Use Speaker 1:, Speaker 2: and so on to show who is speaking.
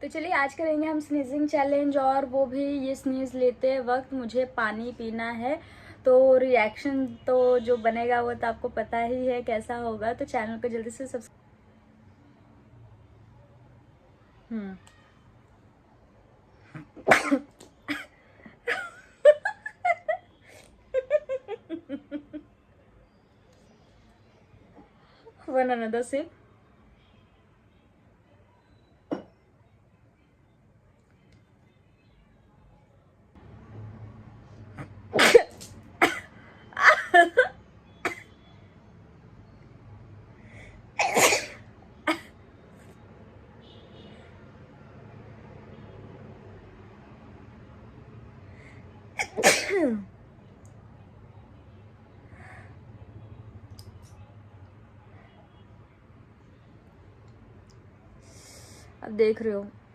Speaker 1: तो चलिए आज करेंगे हम स्नीजिंग चैलेंज, और वो भी ये स्नीज लेते वक्त मुझे पानी पीना है। तो रिएक्शन तो जो बनेगा वो तो आपको पता ही है कैसा होगा। तो चैनल को जल्दी से सब्सक्राइब। One another sip. अब देख रहे हो